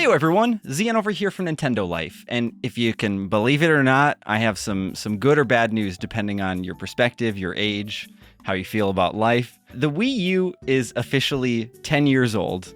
Hey everyone, Zian over here from Nintendo Life, and if you can believe it or not, I have some good or bad news depending on your perspective, your age, how you feel about life. The Wii U is officially 10 years old.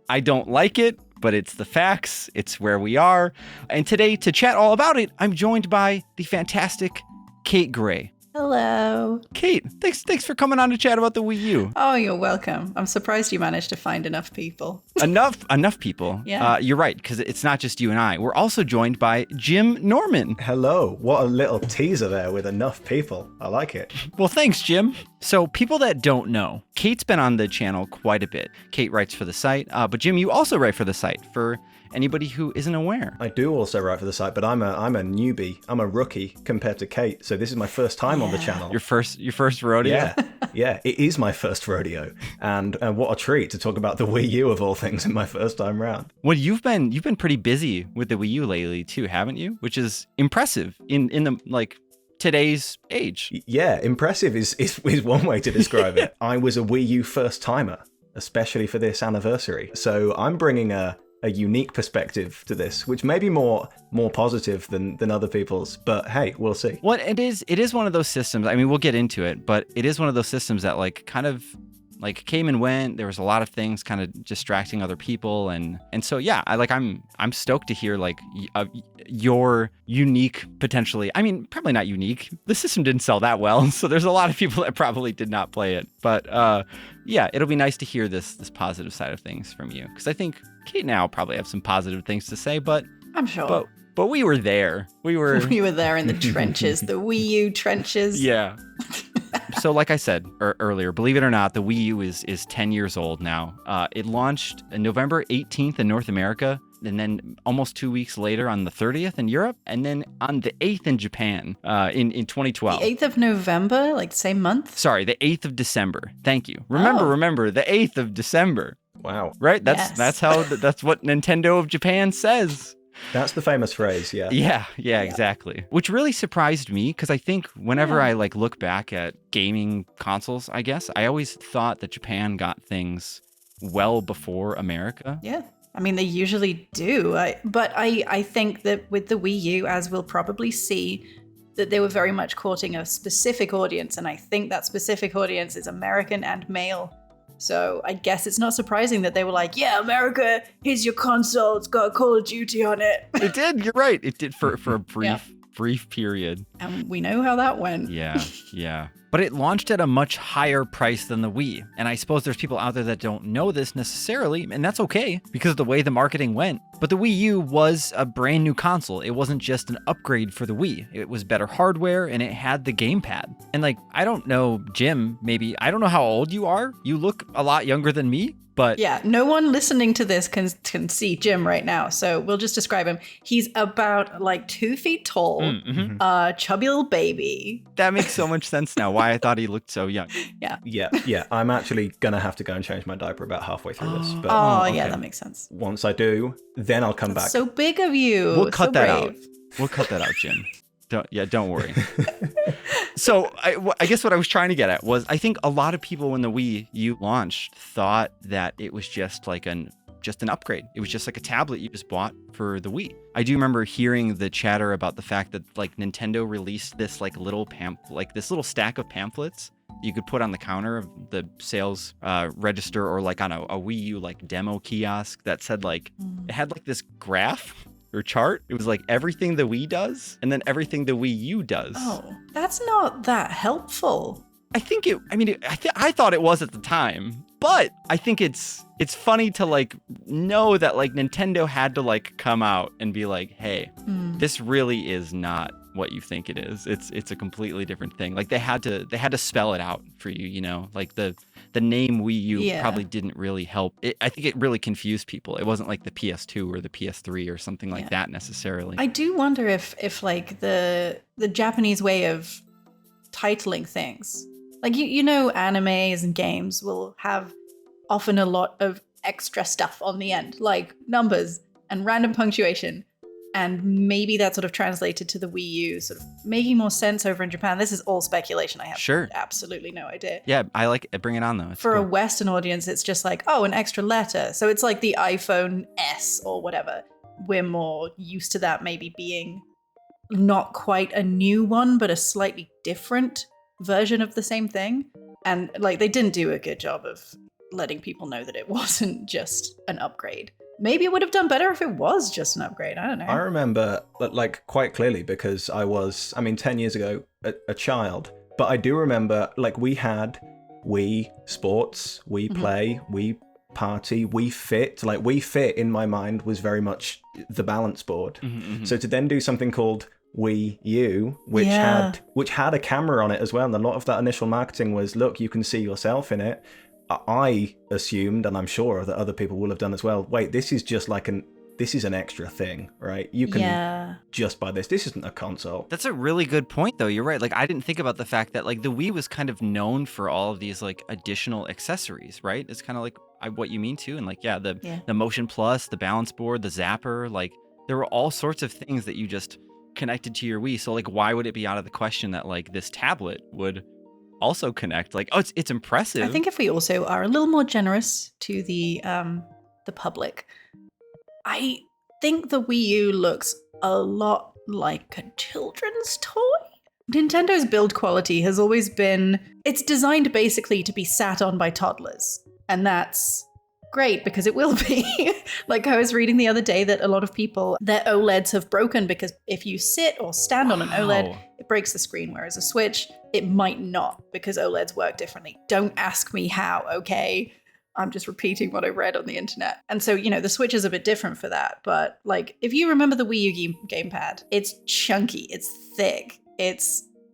I don't like it, but it's the facts, it's where we are, and today to chat all about it, I'm joined by the fantastic Kate Gray. Hello. Kate, thanks for coming on to chat about the Wii U. Oh, you're welcome. I'm surprised you managed to find enough people. Enough people. Yeah. You're right, because it's not just you and I. We're also joined by Jim Norman. Hello. What a little teaser there with enough people. I like it. Well, thanks, Jim. So people that don't know, Kate's been on the channel quite a bit. Kate writes for the site, but Jim, you also write for the site for anybody who isn't aware. I do also write for the site, but I'm a newbie. I'm a rookie compared to Kate, so this is my first time on the channel. Your first rodeo? Yeah, it is my first rodeo, and what a treat to talk about the Wii U of all things in my first time round. Well, you've been pretty busy with the Wii U lately too, haven't you? Which is impressive in the today's age. Yeah, impressive is one way to describe it. I was a Wii U first timer, especially for this anniversary, so I'm bringing a unique perspective to this, which may be more positive than other people's, but hey, we'll see. Well, it is one of those systems. I mean, we'll get into it, but it is one of those systems that kind of came and went. There was a lot of things kind of distracting other people, and so yeah, I'm stoked to hear your unique, potentially. I mean, probably not unique. The system didn't sell that well, so there's a lot of people that probably did not play it. But yeah, it'll be nice to hear this positive side of things from you, because I think Kate and I will probably have some positive things to say. But I'm sure. But we were there. We were there in the trenches, the Wii U trenches. Yeah. So like I said earlier, believe it or not, the Wii U is 10 years old now. It launched November 18th in North America, and then almost 2 weeks later on the 30th in Europe, and then on the 8th in Japan in 2012. The 8th of November, like same month? Sorry, the 8th of December. Thank you. Remember, the 8th of December. Wow. Right? That's what Nintendo of Japan says. That's the famous phrase, yeah. Yeah, exactly. Which really surprised me, because I think whenever I look back at gaming consoles, I guess, I always thought that Japan got things well before America. Yeah. I mean, they usually do. But I think that with the Wii U, as we'll probably see, that they were very much courting a specific audience. And I think that specific audience is American and male. So I guess it's not surprising that they were like, yeah, America, here's your console. It's got Call of Duty on it. It did. You're right. It did for a brief period. And we know how that went. Yeah. But it launched at a much higher price than the Wii. And I suppose there's people out there that don't know this necessarily, and that's okay because of the way the marketing went. But the Wii U was a brand new console. It wasn't just an upgrade for the Wii. It was better hardware, and it had the gamepad. And I don't know, Jim, maybe, I don't know how old you are. You look a lot younger than me. But yeah, no one listening to this can see Jim right now. So we'll just describe him. He's about 2 feet tall, chubby little baby. That makes so much sense now, why I thought he looked so young. Yeah. I'm actually going to have to go and change my diapper about halfway through this. But okay. Yeah, that makes sense. Once I do, then I'll come back. So big of you. We'll cut that brave. out. We'll cut that out, Jim. Don't worry. So I guess what I was trying to get at was, I think a lot of people when the Wii U launched thought that it was just an upgrade. It was just like a tablet you just bought for the Wii. I do remember hearing the chatter about the fact that Nintendo released this this little stack of pamphlets you could put on the counter of the sales register, or on a Wii U demo kiosk that said it had this graph or chart. It was everything the Wii does and then everything the Wii U does. Oh, that's not that helpful. I think I thought it was at the time, but I think it's funny to know that Nintendo had to come out and be hey, this really is not what you think it is. It's a completely different thing. They had to spell it out for you, the name Wii U probably didn't really help. I think it really confused people. It wasn't like the PS2 or the PS3 or something like that necessarily. I do wonder if the Japanese way of titling things, animes and games will have often a lot of extra stuff on the end, like numbers and random punctuation. And maybe that sort of translated to the Wii U, sort of making more sense over in Japan. This is all speculation. I have absolutely no idea. Yeah, I like it. Bring it on, though. It's For cool. a Western audience, it's just like, oh, an extra letter. So it's like the iPhone S or whatever. We're more used to that maybe being not quite a new one, but a slightly different version of the same thing. And like they didn't do a good job of letting people know that it wasn't just an upgrade. Maybe it would have done better if it was just an upgrade. I don't know. I remember, like, quite clearly because I was, 10 years ago, a child. But I do remember, like, we had Wii Sports, Wii Play, Wii Party, Wii Fit. Like, Wii Fit, in my mind, was very much the balance board. So to then do something called Wii U, which had a camera on it as well, and a lot of that initial marketing was, look, you can see yourself in it. I assumed, and I'm sure that other people will have done as well, wait, this is just like this is an extra thing, right? You can just buy this. This isn't a console. That's a really good point, though. You're right. Like, I didn't think about the fact that, like, the Wii was kind of known for all of these, like, additional accessories, right? It's kind of like what you mean, too. And, like, the Motion Plus, the balance board, the zapper, like, there were all sorts of things that you just connected to your Wii. So, like, why would it be out of the question that, like, this tablet would also connect? Like, oh, it's impressive. I think if we also are a little more generous to the public, I think the Wii U looks a lot like a children's toy. Nintendo build quality has always been, it's designed basically to be sat on by toddlers. And that's great because it will be. Like I was reading the other day that a lot of people, their OLEDs have broken because if you sit or stand on an OLED, it breaks the screen. Whereas a Switch, it might not because OLEDs work differently. Don't ask me how, okay? I'm just repeating what I read on the internet. And so, the Switch is a bit different for that. But like, if you remember the Wii U gamepad, it's chunky, it's thick,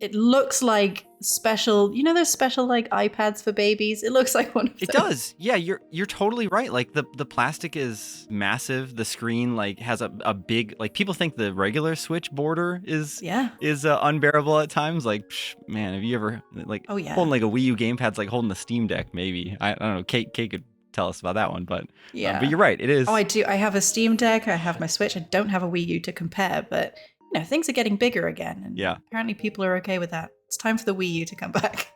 it looks like special, those special like iPads for babies. It looks like one of those. It does. Yeah, you're totally right. Like the plastic is massive. The screen like has a big, like people think the regular Switch border is unbearable at times. Like, man, have you ever like holding like a Wii U gamepad's like holding the Steam Deck? Maybe I don't know. Kate could tell us about that one, but but you're right. It is. Oh, I do. I have a Steam Deck. I have my Switch. I don't have a Wii U to compare, but. Things are getting bigger again. And apparently people are okay with that. It's time for the Wii U to come back.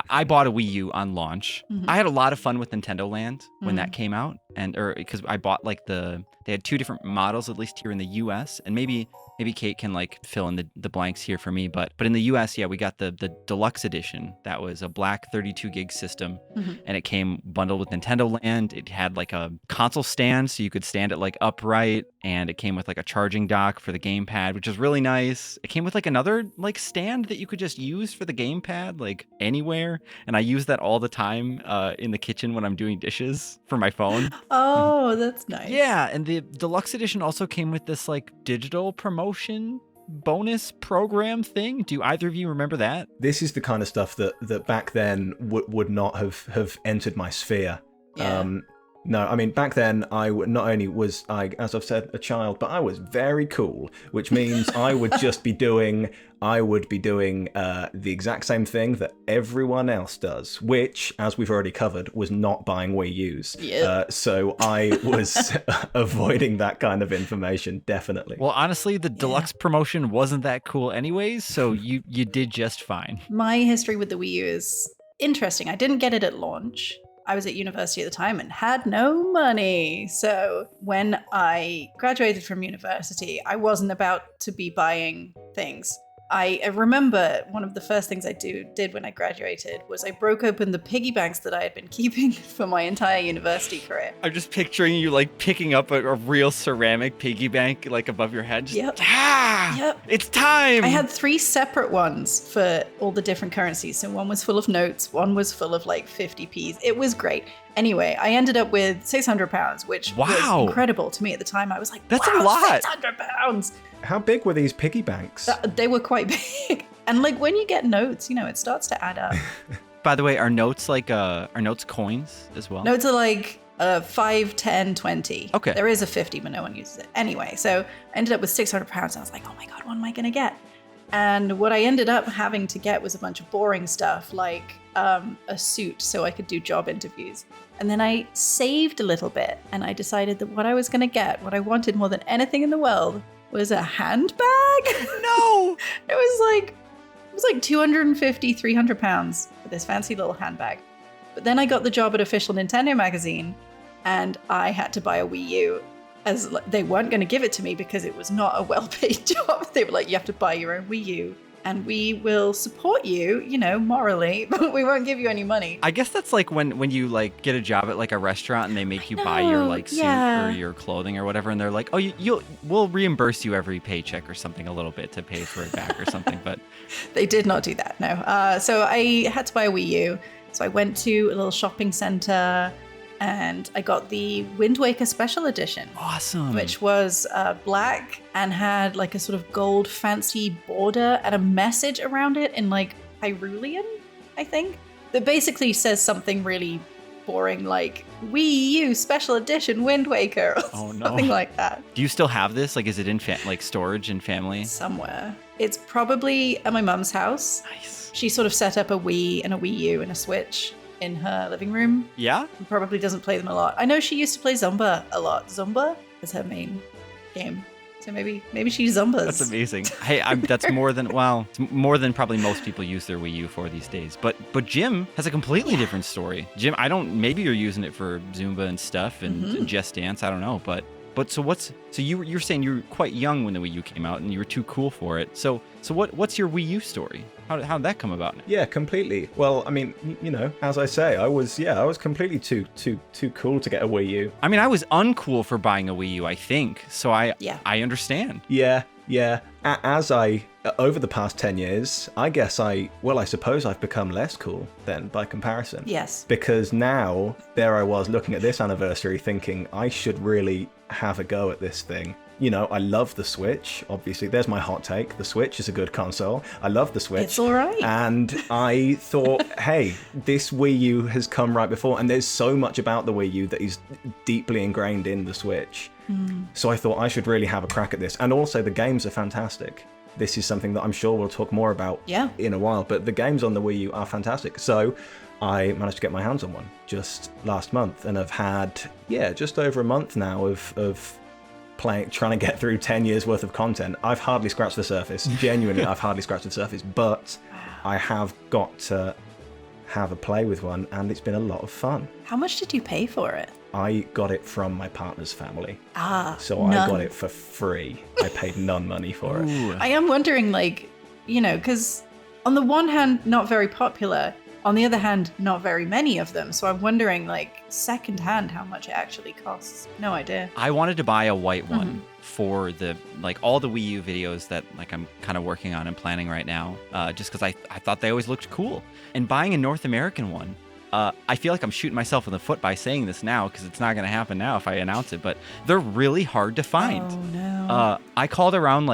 I bought a Wii U on launch. I had a lot of fun with Nintendo Land when that came out. Because I bought like they had two different models, at least here in the US. And maybe Kate can like fill in the blanks here for me. But in the US, we got the deluxe edition. That was a black 32 gig system. And it came bundled with Nintendo Land. It had like a console stand, so you could stand it like upright. And it came with like a charging dock for the gamepad, which is really nice. It came with like another like stand that you could just use for the gamepad like anywhere. And I use that all the time in the kitchen when I'm doing dishes for my phone. Oh, that's nice. Yeah, and the deluxe edition also came with this like digital promotion bonus program thing. Do either of you remember that? This is the kind of stuff that back then would not have entered my sphere. Yeah. No, I mean, back then, not only was I, as I've said, a child, but I was very cool, which means I would be doing the exact same thing that everyone else does, which, as we've already covered, was not buying Wii U's. Yep. So I was avoiding that kind of information, definitely. Well, honestly, the deluxe promotion wasn't that cool anyways, so you did just fine. My history with the Wii U is interesting. I didn't get it at launch. I was at university at the time and had no money. So when I graduated from university, I wasn't about to be buying things. I remember one of the first things I did when I graduated was I broke open the piggy banks that I had been keeping for my entire university career. I'm just picturing you like picking up a real ceramic piggy bank like above your head. Just, Yep. It's time. I had 3 separate ones for all the different currencies. So one was full of notes, one was full of like 50p's. It was great. Anyway, I ended up with £600, which was incredible to me at the time. I was like, that's a lot. £600. How big were these piggy banks? They were quite big. And like when you get notes, it starts to add up. By the way, are notes coins as well? Notes are like 5, 10, 20. Okay. There is a 50, but no one uses it. Anyway, so I ended up with £600. I was like, oh my God, what am I going to get? And what I ended up having to get was a bunch of boring stuff like a suit so I could do job interviews. And then I saved a little bit and I decided that what I was going to get, what I wanted more than anything in the world, was a handbag. No! It was like 250, 300 pounds for this fancy little handbag. But then I got the job at Official Nintendo magazine and I had to buy a Wii U, as they weren't going to give it to me because it was not a well-paid job. They were like, you have to buy your own Wii U and we will support you, morally, but we won't give you any money. I guess that's like when you like get a job at like a restaurant and they make you buy your like suit or your clothing or whatever, and they're like, oh, we'll reimburse you every paycheck or something a little bit to pay for it back or something. But they did not do that, no. So I had to buy a Wii U. So I went to a little shopping center and I got the Wind Waker Special Edition. Awesome. Which was black and had like a sort of gold fancy border and a message around it in like Hyrulean, I think, that basically says something really boring like Wii U Special Edition Wind Waker or something like that. Do you still have this? Like, is it in like storage and family? Somewhere. It's probably at my mum's house. Nice. She sort of set up a Wii and a Wii U and a Switch in her living room. Yeah? Probably doesn't play them a lot. I know she used to play Zumba a lot. Zumba is her main game. So maybe she Zumbas. That's amazing. Hey, that's more than, it's more than probably most people use their Wii U for these days. But Jim has a completely different story. Jim, maybe you're using it for Zumba and stuff and Just Dance. I don't know. But so you're saying you were quite young when the Wii U came out and you were too cool for it. So what's your Wii U story? How did that come about? Yeah, completely. Well, I mean, as I say, I was completely too cool to get a Wii U. I mean, I was uncool for buying a Wii U, I think. So I understand. Yeah. As over the past 10 years, I suppose I've become less cool then by comparison. Yes. Because now there I was looking at this anniversary thinking I should really have a go at this thing. I love the Switch. Obviously, there's my hot take. The Switch is a good console. I love the Switch. It's all right. And I thought, hey, this Wii U has come right before, and there's so much about the Wii U that is deeply ingrained in the Switch. So I thought I should really have a crack at this. And also, the games are fantastic. This is something that I'm sure we'll talk more about in a while, but the games on the Wii U are fantastic. So I managed to get my hands on one just last month, and I've had, just over a month now of trying to get through 10 years worth of content. I've hardly scratched the surface. Genuinely, I've hardly scratched the surface, but I have got to have a play with one, and it's been a lot of fun. How much did you pay for it? I got it from my partner's family. So none. I got it for free. I paid none money for it. Ooh. I am wondering, because on the one hand, not very popular. On the other hand, not very many of them. So I'm wondering, secondhand, how much it actually costs. No idea. I wanted to buy a white one for all the Wii U videos that I'm kind of working on and planning right now, just because I thought they always looked cool. And buying a North American one, I feel like I'm shooting myself in the foot by saying this now because it's not going to happen now if I announce it, but they're really hard to find. Oh, no. I called around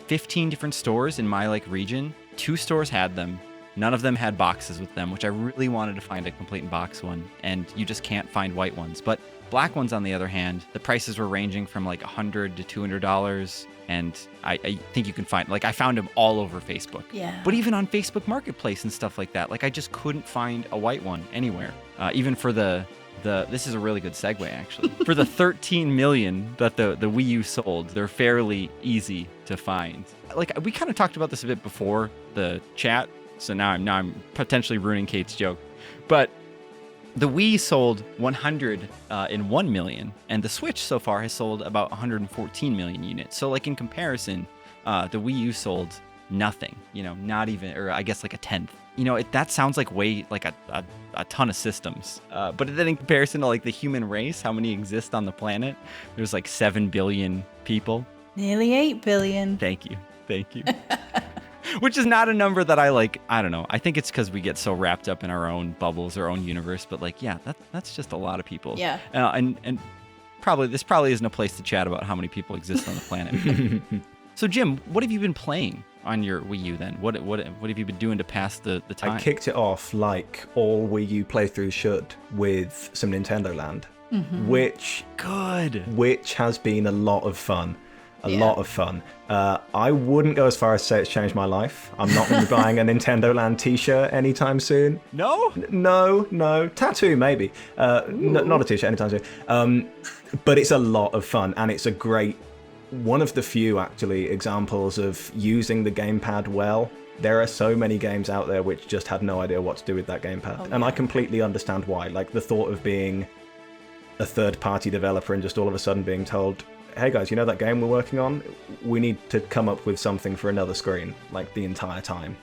15 different stores in my region. 2 stores had them. None of them had boxes with them, which I really wanted to find a complete in box one, and you just can't find white ones. But black ones, on the other hand, the prices were ranging from $100 to $200, and I think you can find, I found them all over Facebook. Yeah. But even on Facebook Marketplace and stuff like that, I just couldn't find a white one anywhere. Even for this is a really good segue, actually. For the 13 million that the Wii U sold, they're fairly easy to find. We kind of talked about this a bit before the chat, so now I'm potentially ruining Kate's joke. But the Wii sold 100 in 1 million, and the Switch so far has sold about 114 million units. So in comparison, the Wii U sold nothing, not even, or I guess a tenth. That sounds like a ton of systems. But then in comparison to the human race, how many exist on the planet, there's 7 billion people. Nearly 8 billion. Thank you. Which is not a number that I don't know. I think it's because we get so wrapped up in our own bubbles, our own universe. But that's just a lot of people. Yeah. And this probably isn't a place to chat about how many people exist on the planet. So Jim, what have you been playing on your Wii U then? What have you been doing to pass the time? I kicked it off like all Wii U playthroughs should with some Nintendo Land, which has been a lot of fun. A lot of fun. I wouldn't go as far as to say it's changed my life. I'm not going to be buying a Nintendo Land t-shirt anytime soon. No? No. Tattoo, maybe. Not a t-shirt anytime soon. But it's a lot of fun, and it's a great, one of the few, actually, examples of using the gamepad well. There are so many games out there which just had no idea what to do with that gamepad. And I completely understand why. Like, the thought of being a third-party developer and just all of a sudden being told, hey guys, you know that game we're working on? We need to come up with something for another screen, like the entire time.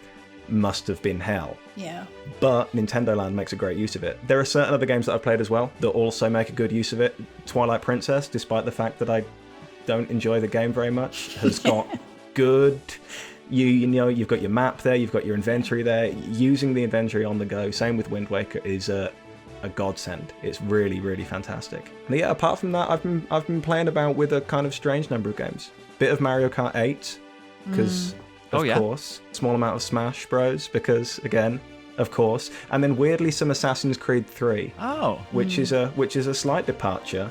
Must have been hell. Yeah. But Nintendo Land makes a great use of it. There are certain other games that I've played as well that also make a good use of it. Twilight Princess, despite the fact that I don't enjoy the game very much, has got good... You know, you've got your map there, you've got your inventory there. Using the inventory on the go, same with Wind Waker, is a godsend. It's really, really fantastic. And yeah, apart from that, I've been playing about with a kind of strange number of games. Bit of Mario Kart 8, because of course. Small amount of Smash Bros, because again, of course. And then weirdly some Assassin's Creed 3. Oh. Which is a slight departure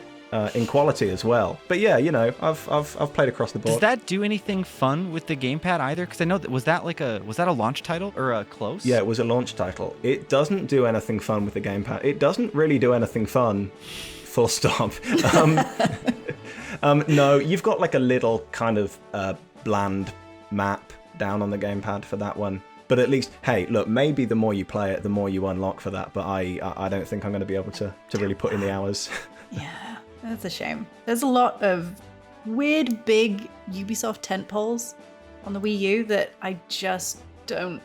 in quality as well. But yeah, you know, I've played across the board. Does that do anything fun with the gamepad either? Because I know that was that a launch title or a close? Yeah, it was a launch title. It doesn't do anything fun with the gamepad. It doesn't really do anything fun. Full stop. No, you've got like a little kind of bland map down on the gamepad for that one. But at least, hey, look, maybe the more you play it, the more you unlock for that. But I don't think I'm going to be able to really put in the hours. Yeah, that's a shame. There's a lot of weird, big Ubisoft tentpoles on the Wii U that I just don't...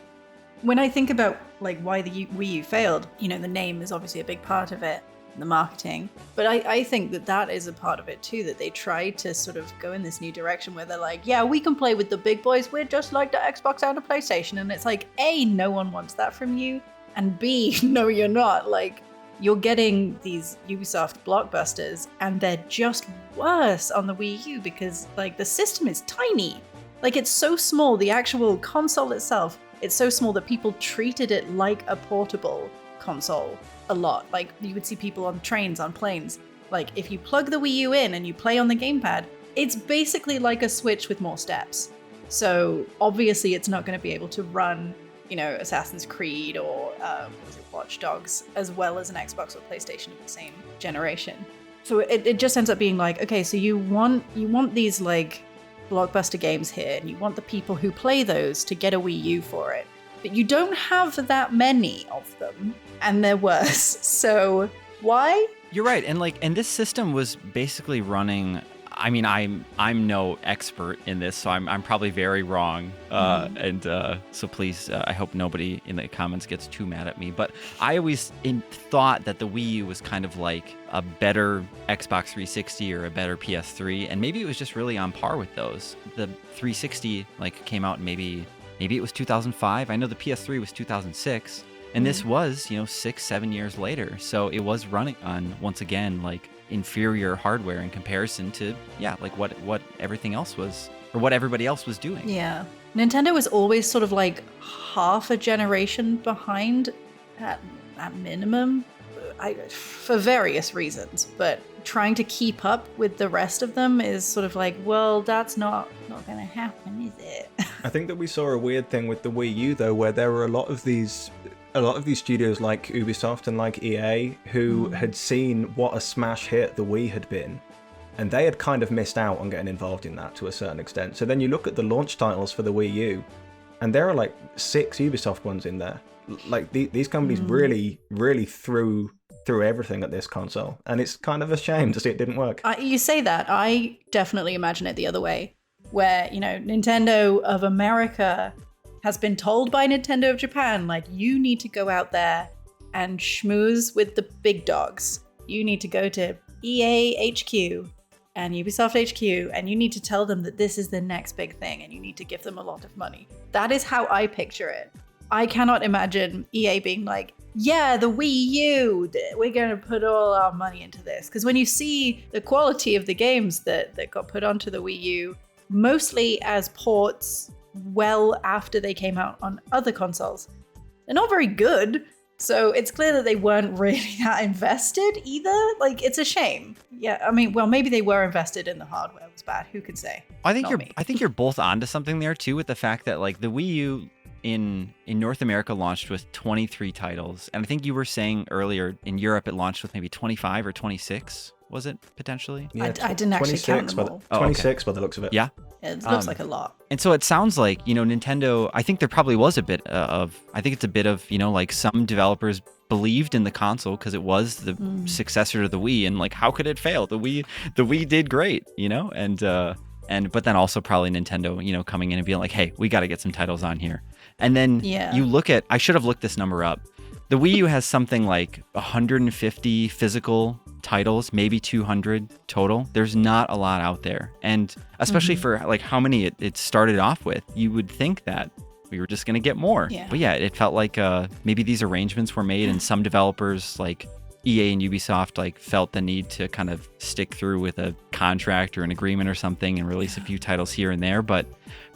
When I think about like why the Wii U failed, you know, the name is obviously a big part of it, the marketing. But I think that is a part of it too, that they tried to sort of go in this new direction where they're like, yeah, we can play with the big boys, we're just like the Xbox and the PlayStation. And it's like, A, no one wants that from you, and B, no, you're not. Like, you're getting these Ubisoft blockbusters and they're just worse on the Wii U because like the system is tiny. Like, it's so small, the actual console itself, it's so small that people treated it like a portable console a lot. Like, you would see people on trains, on planes. Like, if you plug the Wii U in and you play on the gamepad, it's basically like a Switch with more steps. So obviously it's not going to be able to run, you know, Assassin's Creed or Watch Dogs as well as an Xbox or PlayStation of the same generation. So it just ends up being like, okay, so you want these like blockbuster games here, and you want the people who play those to get a Wii U for it, but you don't have that many of them, and they're worse. So why? You're right, and this system was basically running. I mean, I'm no expert in this, so I'm probably very wrong. So please, I hope nobody in the comments gets too mad at me. But I always thought that the Wii U was kind of like a better Xbox 360 or a better PS3, and maybe it was just really on par with those. The 360 like came out maybe it was 2005. I know the PS3 was 2006, and this was 6-7 years later. So it was running on, once again, like inferior hardware in comparison to like what everything else was, or what everybody else was doing. Yeah, Nintendo was always sort of like half a generation behind at minimum, for various reasons, but trying to keep up with the rest of them is sort of like, well, that's not gonna happen, is it? I think that we saw a weird thing with the Wii U though, where there were a lot of these studios like Ubisoft and like EA who had seen what a smash hit the Wii had been, and they had kind of missed out on getting involved in that to a certain extent. So then you look at the launch titles for the Wii U, and there are like 6 Ubisoft ones in there. Like these companies really threw everything at this console, and it's kind of a shame to see it didn't work. You say that, I definitely imagine it the other way, where Nintendo of America has been told by Nintendo of Japan, like, you need to go out there and schmooze with the big dogs. You need to go to EA HQ and Ubisoft HQ, and you need to tell them that this is the next big thing, and you need to give them a lot of money. That is how I picture it. I cannot imagine EA being like, yeah, the Wii U, we're going to put all our money into this. Because when you see the quality of the games that got put onto the Wii U, mostly as ports well after they came out on other consoles, they're not very good. So it's clear that they weren't really that invested either. Like, it's a shame. Yeah, I mean, well, maybe they were invested in the hardware was bad. Who could say? I think Not me. I think you're both onto something there too, with the fact that like the Wii U in North America launched with 23 titles, and I think you were saying earlier in Europe it launched with maybe 25 or 26. Was it potentially? Yeah, I didn't actually count them all. 26 by the looks of it. Yeah. It looks like a lot. And so it sounds like, Nintendo, I think there probably was a bit I think it's a bit of, like some developers believed in the console because it was the successor to the Wii, and like, how could it fail? The Wii did great, but then also probably Nintendo, coming in and being like, hey, we got to get some titles on here. And then you look at, I should have looked this number up. The Wii U has something like 150 physical titles, maybe 200 total. There's not a lot out there. And especially for like how many it started off with, you would think that we were just going to get more. Yeah. But yeah, it felt like maybe these arrangements were made and some developers like EA and Ubisoft like felt the need to kind of stick through with a contract or an agreement or something and release a few titles here and there. But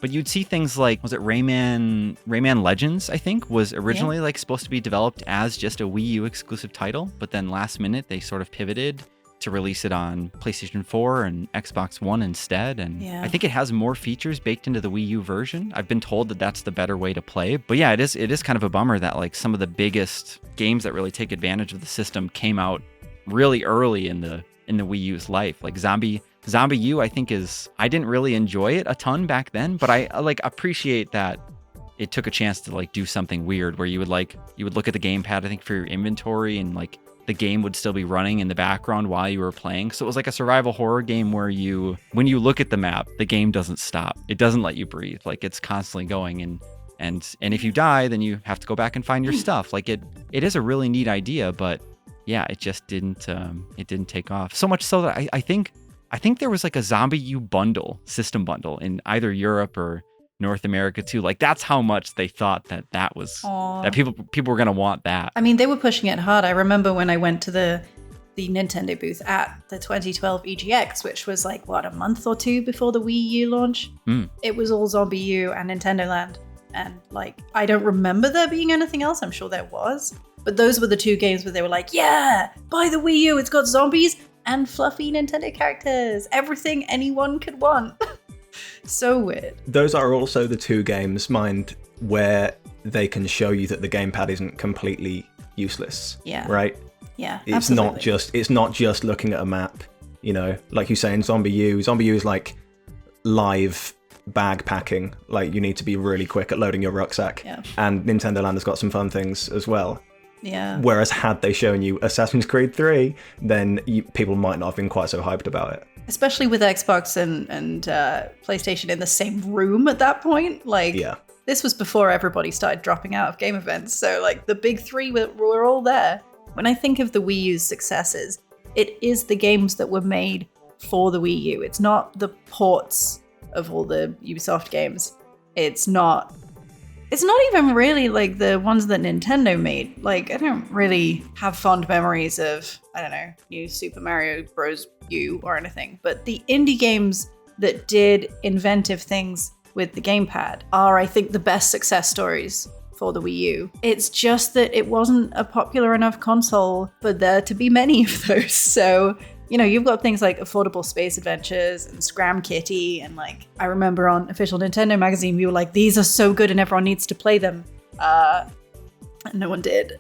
you'd see things like, was it Rayman Legends, I think, was originally like supposed to be developed as just a Wii U exclusive title, but then last minute they sort of pivoted to release it on PlayStation 4 and Xbox One instead. And I think it has more features baked into the Wii U version. I've been told that that's the better way to play. But yeah, it is kind of a bummer that like some of the biggest games that really take advantage of the system came out really early in the Wii U's life. Like Zombie U, I think I didn't really enjoy it a ton back then, but I like appreciate that it took a chance to like do something weird where you would look at the gamepad, I think, for your inventory, and like the game would still be running in the background while you were playing. So it was like a survival horror game where when you look at the map, the game doesn't stop. It doesn't let you breathe. Like it's constantly going, and if you die, then you have to go back and find your stuff. Like it is a really neat idea, but yeah, it just didn't take off. So much so that I think there was like a Zombie U system bundle in either Europe or North America too. Like that's how much they thought that was that people were gonna want that. I mean, they were pushing it hard. I remember when I went to the Nintendo booth at the 2012 EGX, which was like a month or two before the Wii U launch. It was all Zombie U and Nintendo Land, and like I don't remember there being anything else. I'm sure there was, but those were the two games where they were like, yeah, buy the Wii U. It's got zombies and fluffy Nintendo characters. Everything anyone could want. So weird. Those are also the two games, mind, where they can show you that the gamepad isn't completely useless. Yeah. Right? Yeah. It's not just looking at a map, like you say in Zombie U. Zombie U is like live bag packing. Like you need to be really quick at loading your rucksack. Yeah. And Nintendo Land has got some fun things as well. Yeah. Whereas had they shown you Assassin's Creed 3, then people might not have been quite so hyped about it. Especially with Xbox and PlayStation in the same room at that point. Like, this was before everybody started dropping out of game events. So, like, the big three were all there. When I think of the Wii U's successes, it is the games that were made for the Wii U. It's not the ports of all the Ubisoft games. It's not even really like the ones that Nintendo made. Like, I don't really have fond memories of, I don't know, new Super Mario Bros. U or anything. But the indie games that did inventive things with the gamepad are, I think, the best success stories for the Wii U. It's just that it wasn't a popular enough console for there to be many of those. So, you've got things like Affordable Space Adventures and Scram Kitty, and like, I remember on Official Nintendo Magazine, we were like, these are so good and everyone needs to play them. And no one did.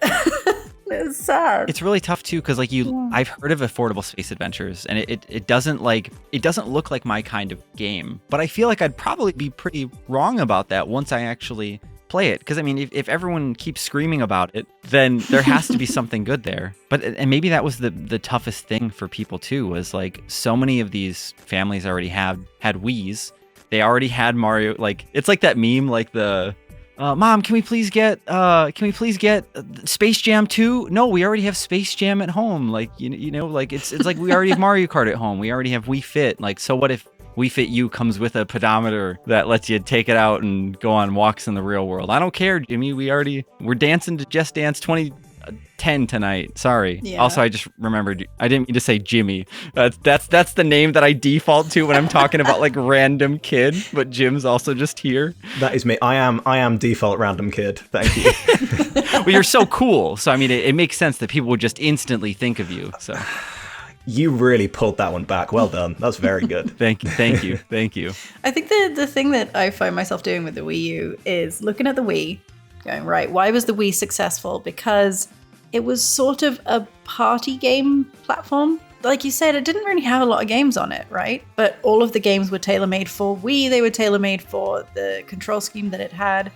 It's sad. It's really tough too, because like I've heard of Affordable Space Adventures, and it doesn't look like my kind of game. But I feel like I'd probably be pretty wrong about that once I actually play it. Because I mean, if everyone keeps screaming about it, then there has to be something good there. And maybe that was the toughest thing for people too, was like so many of these families already had Wiis. They already had Mario. Like it's like that meme, like the Mom, can we please get Space Jam 2? No, we already have Space Jam at home. Like like it's like we already have Mario Kart at home. We already have Wii Fit. Like, so what if Wii Fit U comes with a pedometer that lets you take it out and go on walks in the real world? I don't care, Jimmy. We're dancing to Just Dance 10 tonight. Sorry. Yeah. Also, I just remembered, I didn't mean to say Jimmy. That's the name that I default to when I'm talking about like random kid, but Jim's also just here. That is me. I am default random kid. Thank you. Well, you're so cool. So, I mean, it makes sense that people would just instantly think of you. So You really pulled that one back. Well done. That's very good. thank you. I think the thing that I find myself doing with the Wii U is looking at the Wii, going, right, why was the Wii successful? Because it was sort of a party game platform. Like you said, it didn't really have a lot of games on it, right? But all of the games were tailor-made for Wii. They were tailor-made for the control scheme that it had.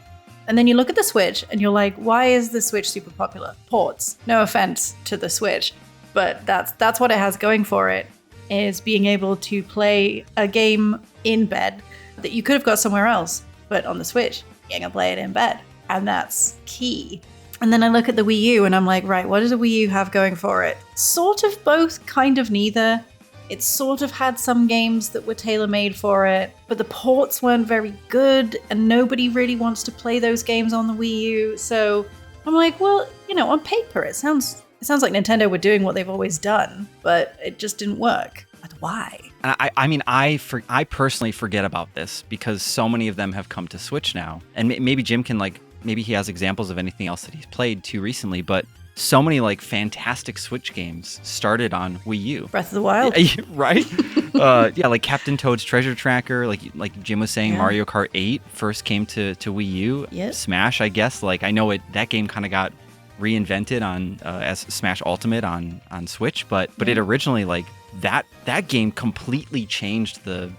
And then you look at the Switch and you're like, why is the Switch super popular? Ports. No offense to the Switch, but that's what it has going for it, is being able to play a game in bed that you could have got somewhere else, but on the Switch, you can play it in bed. And that's key. And then I look at the Wii U and I'm like, right, what does a Wii U have going for it? Sort of both, kind of neither. It sort of had some games that were tailor-made for it, but the ports weren't very good and nobody really wants to play those games on the Wii U. So I'm like, well, on paper, it sounds like Nintendo were doing what they've always done, but it just didn't work. But why? I mean, I personally forget about this because so many of them have come to Switch now. And maybe Jim can maybe he has examples of anything else that he's played too recently, but so many fantastic Switch games started on Wii U. Breath of the Wild. Right? Yeah, like Captain Toad's Treasure Tracker, like Jim was saying, Mario Kart 8 first came to Wii U. Yep. Smash, I guess, I know that game kind of got reinvented on as Smash Ultimate on Switch, but it originally that game completely changed the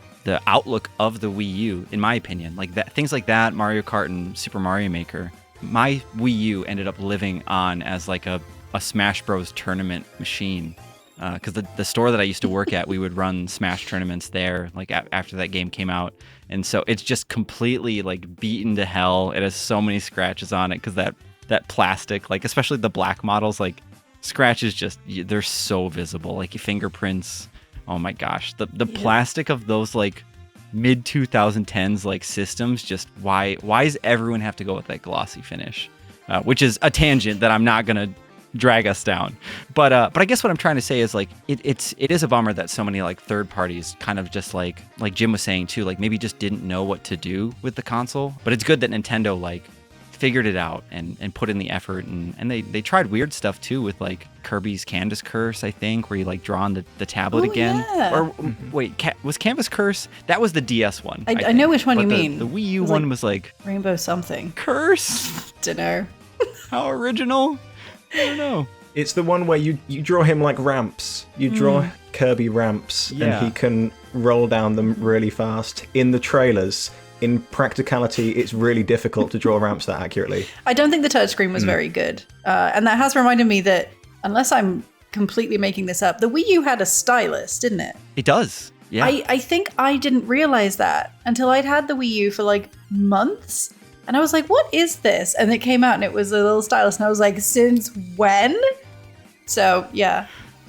outlook of the Wii U, in my opinion. Things like that, Mario Kart and Super Mario Maker. My Wii U ended up living on as a Smash Bros tournament machine, because the store that I used to work at, we would run Smash tournaments there after that game came out, and so it's just completely beaten to hell. It has so many scratches on it because that plastic, especially the black models, scratches they're so visible, your fingerprints. Oh my gosh, the plastic of those mid 2010s systems, just why does everyone have to go with that glossy finish? Which is a tangent that I'm not gonna drag us down, but I guess what I'm trying to say is it is a bummer that so many third parties kind of just like Jim was saying too, maybe just didn't know what to do with the console. But it's good that Nintendo figured it out and put in the effort, and they tried weird stuff too with Kirby's Canvas Curse, I think, where you draw on the tablet again. Yeah. Or wait, was Canvas Curse? That was the DS one. I know which one you mean. The Wii U one was Rainbow something. Curse. Dunno. How original. I don't know. It's the one where you draw him like ramps. You draw Kirby ramps, and he can roll down them really fast. In the trailers, in practicality, it's really difficult to draw ramps that accurately. I don't think the touchscreen was very good. And that has reminded me that, unless I'm completely making this up, the Wii U had a stylus, didn't it? It does. Yeah. I think I didn't realize that until I'd had the Wii U for months. And I was like, what is this? And it came out and it was a little stylus. And I was like, since when? So, yeah.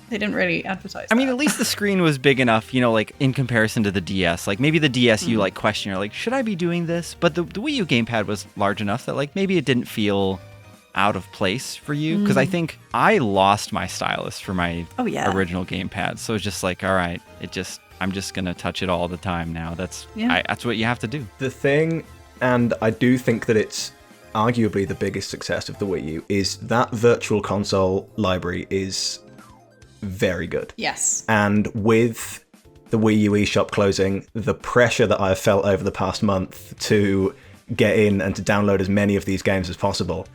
They didn't really advertise I mean, at least the screen was big enough, in comparison to the DS. Maybe the DS you question, you're should I be doing this? But the Wii U gamepad was large enough that maybe it didn't feel out of place for you. Because I think I lost my stylus for my original gamepad. So it's just all right, I'm just going to touch it all the time now. That's what you have to do. The thing, and I do think that it's arguably the biggest success of the Wii U, is that Virtual Console library is very good. Yes. And with the Wii U eShop closing, the pressure that I've felt over the past month to get in and to download as many of these games as possible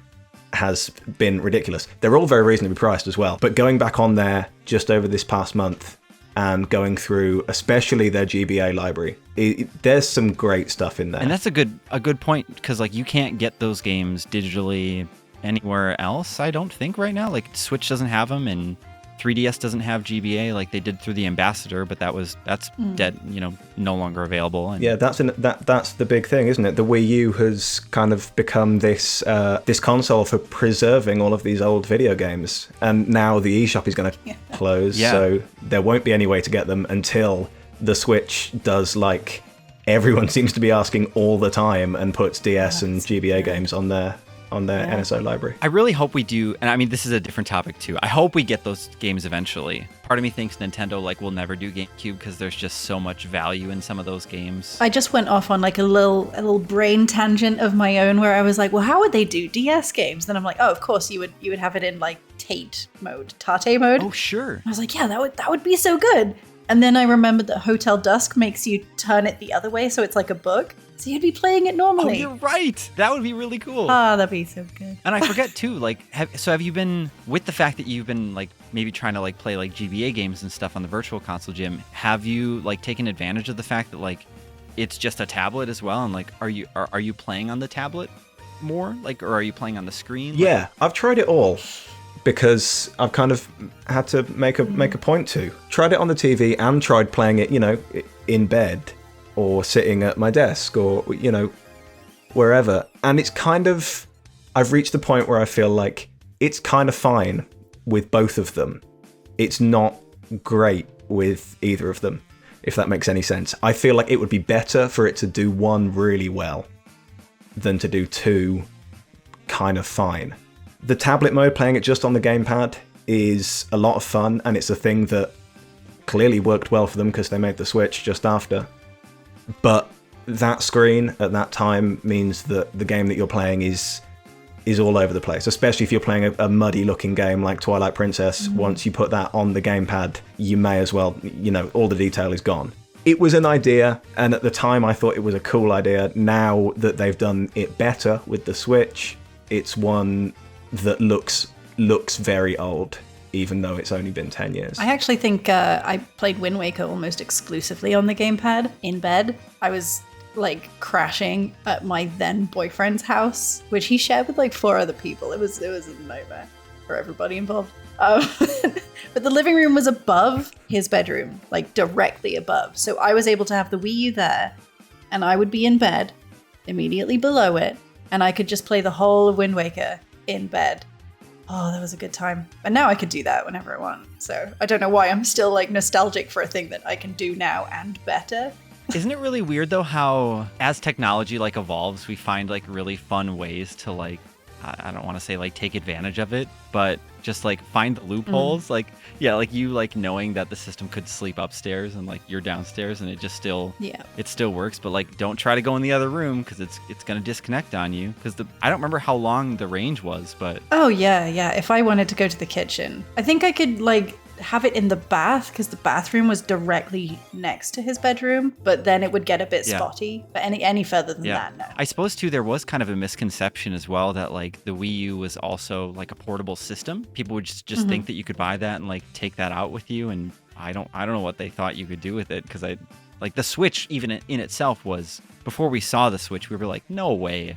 has been ridiculous. They're all very reasonably priced as well. But going back on there just over this past month and going through especially their GBA library, there's some great stuff in there. And that's a good point, because you can't get those games digitally anywhere else, I don't think, right now. Switch doesn't have them, and 3DS doesn't have GBA like they did through the Ambassador, but that's dead, no longer available. And that's the big thing, isn't it? The Wii U has kind of become this console for preserving all of these old video games, and now the eShop is going to close, so there won't be any way to get them until the Switch does everyone seems to be asking all the time and puts DS and GBA games on their on their NSO library. I really hope we do, and I mean, this is a different topic too. I hope we get those games eventually. Part of me thinks Nintendo will never do GameCube because there's just so much value in some of those games. I just went off on like a little brain tangent of my own where I was like, well, how would they do DS games? Then I'm like, oh, of course you would have it in like Tate mode. Oh, sure. I was like, yeah, that would be so good. And then I remembered that Hotel Dusk makes you turn it the other way, so it's like a book. So you'd be playing it normally. Oh, you're right. That would be really cool. That'd be so good. And I forget too, like, have you been, with the fact that you've been like maybe trying to like play like GBA games and stuff on the virtual console, Jim, have you like taken advantage of the fact that like it's just a tablet as well? And like, are you playing on the tablet more? Like, or are you playing on the screen? Yeah, I've tried it all because I've kind of had to make a point to. Tried it on the TV and tried playing it, in bed or sitting at my desk or, wherever. And it's kind of, I've reached the point where I feel like it's kind of fine with both of them. It's not great with either of them, if that makes any sense. I feel like it would be better for it to do one really well than to do two kind of fine. The tablet mode, playing it just on the gamepad, is a lot of fun, and it's a thing that clearly worked well for them because they made the Switch just after. But that screen at that time means that the game that you're playing is all over the place, especially if you're playing a muddy-looking game like Twilight Princess. Once you put that on the gamepad, you may as well, all the detail is gone. It was an idea, and at the time I thought it was a cool idea. Now that they've done it better with the Switch, it's one that looks very old, even though it's only been 10 years. I actually think I played Wind Waker almost exclusively on the gamepad in bed. I was like crashing at my then boyfriend's house, which he shared with like 4 other people. It was a nightmare for everybody involved. But the living room was above his bedroom, like directly above. So I was able to have the Wii U there, and I would be in bed immediately below it, and I could just play the whole of Wind Waker in bed. Oh, that was a good time. And now I could do that whenever I want. So I don't know why I'm still like nostalgic for a thing that I can do now and better. Isn't it really weird though how as technology like evolves, we find like really fun ways to like, I don't want to say like take advantage of it, but just like find the loopholes. Like, yeah, like you like knowing that the system could sleep upstairs and like you're downstairs and it just still, it still works. But like, don't try to go in the other room because it's going to disconnect on you. Because I don't remember how long the range was, but. Oh yeah. If I wanted to go to the kitchen, I think I could like have it in the bath because the bathroom was directly next to his bedroom, but then it would get a bit spotty. But any further than that, no. I suppose too, there was kind of a misconception as well that like the Wii U was also like a portable system. People would just think that you could buy that and like take that out with you, and I don't know what they thought you could do with it, because like the Switch even in itself was, before we saw the Switch, we were like, no way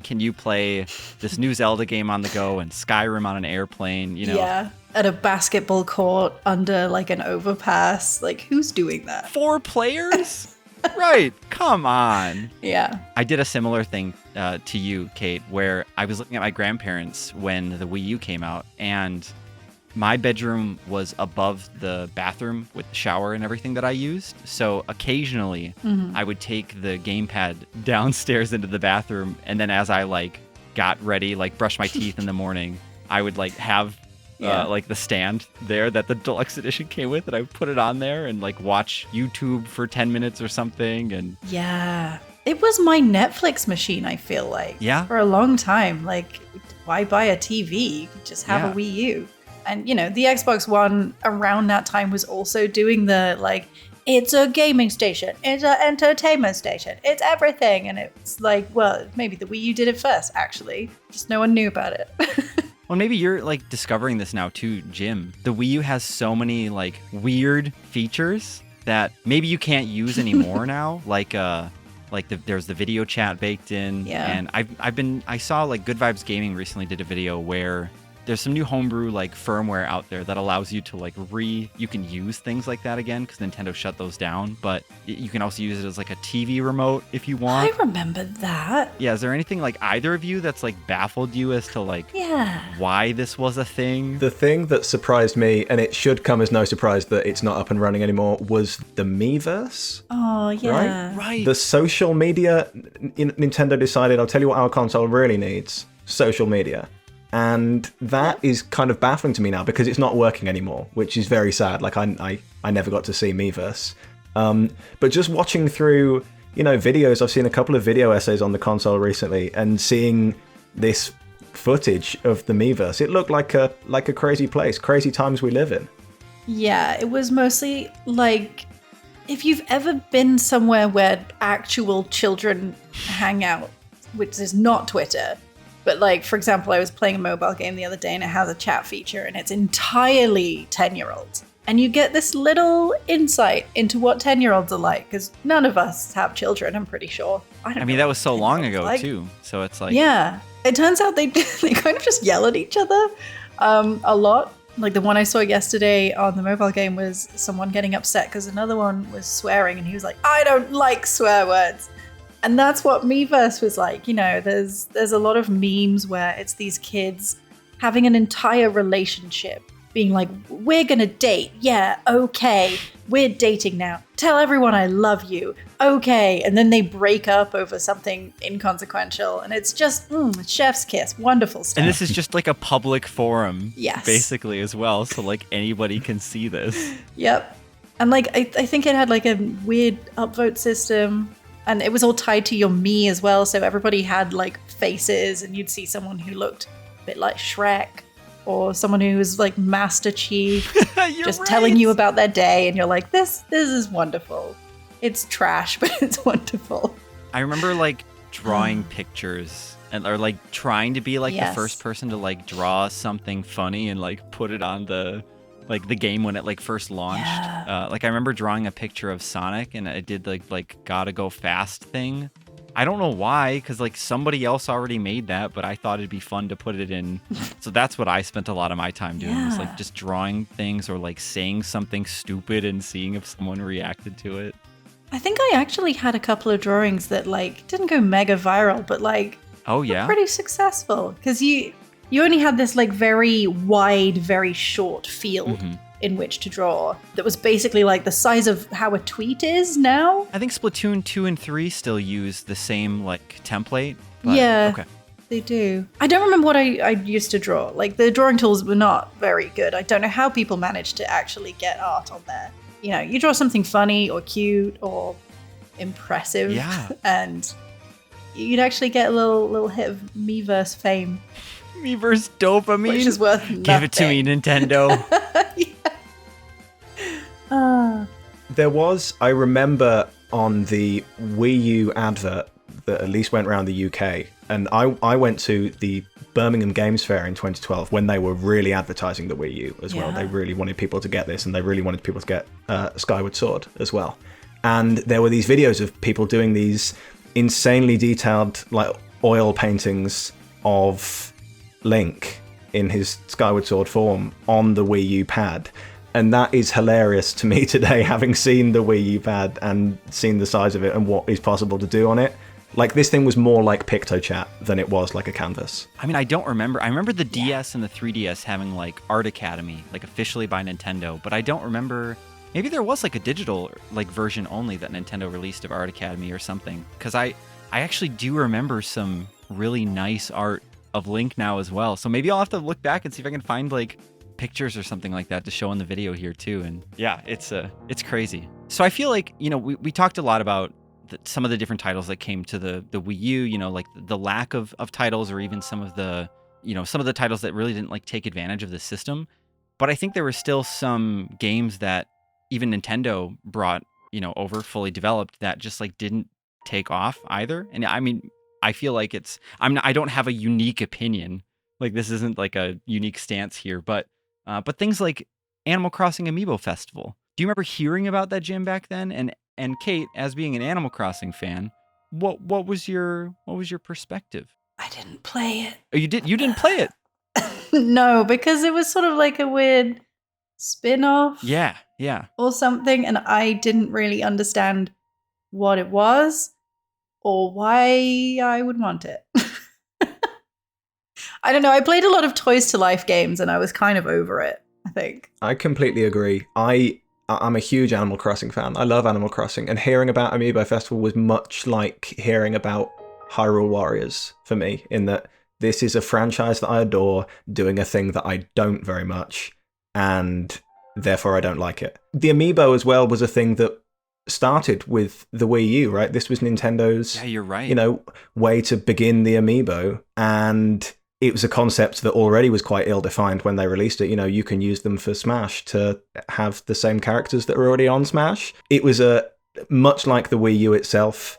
can you play this new Zelda game on the go and Skyrim on an airplane, Yeah, at a basketball court under like an overpass. Like, who's doing that? 4 players? Right, come on. Yeah. I did a similar thing to you, Kate, where I was looking at my grandparents when the Wii U came out, and my bedroom was above the bathroom with the shower and everything that I used. So occasionally I would take the gamepad downstairs into the bathroom, and then as I like got ready, like brush my teeth in the morning, I would like have like the stand there that the deluxe edition came with, and I would put it on there and like watch YouTube for 10 minutes or something. And yeah, it was my Netflix machine, I feel like. Yeah. For a long time. Like, why buy a TV? You could just have a Wii U. And, the Xbox One around that time was also doing the, like, it's a gaming station, it's an entertainment station, it's everything. And it's like, well, maybe the Wii U did it first, actually. Just no one knew about it. Well, maybe you're like discovering this now too, Jim. The Wii U has so many like weird features that maybe you can't use anymore now. Like there's the video chat baked in. Yeah. And I saw like Good Vibes Gaming recently did a video where there's some new homebrew like firmware out there that allows you to like you can use things like that again, because Nintendo shut those down, but you can also use it as like a TV remote if you want. I remember that. Yeah, is there anything like either of you that's like baffled you as to like why this was a thing? The thing that surprised me, and it should come as no surprise that it's not up and running anymore, was the Miiverse. Oh yeah. Right. The social media Nintendo decided, I'll tell you what our console really needs: social media. And that is kind of baffling to me now because it's not working anymore, which is very sad. Like I never got to see Miiverse. But just watching through, videos, I've seen a couple of video essays on the console recently and seeing this footage of the Miiverse, it looked like a crazy place, crazy times we live in. Yeah, it was mostly like, if you've ever been somewhere where actual children hang out, which is not Twitter, but like, for example, I was playing a mobile game the other day and it has a chat feature and it's entirely 10-year-olds. And you get this little insight into what 10-year-olds are like, because none of us have children, I'm pretty sure. I mean, that was so long ago, too. So it's like... Yeah. It turns out they kind of just yell at each other a lot. Like the one I saw yesterday on the mobile game was someone getting upset because another one was swearing and he was like, I don't like swear words. And that's what Miiverse was like. There's a lot of memes where it's these kids having an entire relationship, being like, we're gonna date. Yeah, okay. We're dating now. Tell everyone I love you. Okay. And then they break up over something inconsequential. And it's just, chef's kiss. Wonderful stuff. And this is just like a public forum, yes, basically, as well. So like anybody can see this. Yep. And like, I think it had like a weird upvote system. And it was all tied to your me as well. So everybody had like faces and you'd see someone who looked a bit like Shrek or someone who was like Master Chief just telling you about their day. And you're like, this is wonderful. It's trash, but it's wonderful. I remember like drawing pictures or like trying to be like the first person to like draw something funny and like put it on the game when it like first launched. Yeah. Like I remember drawing a picture of Sonic and I did like gotta go fast thing. I don't know why, because like somebody else already made that, but I thought it'd be fun to put it in. So that's what I spent a lot of my time doing, was like just drawing things or like saying something stupid and seeing if someone reacted to it. I think I actually had a couple of drawings that like didn't go mega viral, but like were pretty successful because you only had this like very wide, very short field in which to draw that was basically like the size of how a tweet is now. I think Splatoon 2 and 3 still use the same like template. But, yeah, okay. They do. I don't remember what I used to draw. Like the drawing tools were not very good. I don't know how people managed to actually get art on there. You draw something funny or cute or impressive, and you'd actually get a little hit of Miiverse fame. Miiverse dopamine. Which is worth nothing. Give it to me, Nintendo. There was, I remember on the Wii U advert that at least went around the UK, and I went to the Birmingham Games Fair in 2012 when they were really advertising the Wii U as well. They really wanted people to get this, and they really wanted people to get Skyward Sword as well. And there were these videos of people doing these insanely detailed like oil paintings of Link in his Skyward Sword form on the Wii U pad. And that is hilarious to me today, having seen the Wii U pad and seen the size of it and what is possible to do on it. Like, this thing was more like PictoChat than it was like a canvas. I mean, I don't remember. I remember the DS and the 3DS having like Art Academy, like officially by Nintendo, but I don't remember. Maybe there was like a digital like version only that Nintendo released of Art Academy or something. Because I actually do remember some really nice art of Link now as well. So maybe I'll have to look back and see if I can find like pictures or something like that to show in the video here too. And yeah, it's crazy. So I feel like, we talked a lot about some of the different titles that came to the Wii U, like the lack of titles, or even some of the titles that really didn't like take advantage of the system. But I think there were still some games that even Nintendo brought, over fully developed that just like didn't take off either. And I mean, I feel like I don't have a unique opinion. Like, this isn't like a unique stance here, but things like Animal Crossing Amiibo Festival. Do you remember hearing about that, Jim, back then? And Kate, as being an Animal Crossing fan, what was your perspective? I didn't play it. Oh, you didn't play it? No, because it was sort of like a weird spin-off. Yeah. Or something, and I didn't really understand what it was or why I would want it. I don't know. I played a lot of Toys to Life games and I was kind of over it, I think. I completely agree. I'm a huge Animal Crossing fan. I love Animal Crossing, and hearing about Amiibo Festival was much like hearing about Hyrule Warriors for me, in that this is a franchise that I adore doing a thing that I don't very much, and therefore I don't like it. The amiibo as well was a thing that started with the Wii U, right? This was Nintendo's, Yeah, you're right. way to begin the amiibo, and it was a concept that already was quite ill-defined when they released it. You can use them for Smash to have the same characters that are already on Smash. It was much like the Wii U itself,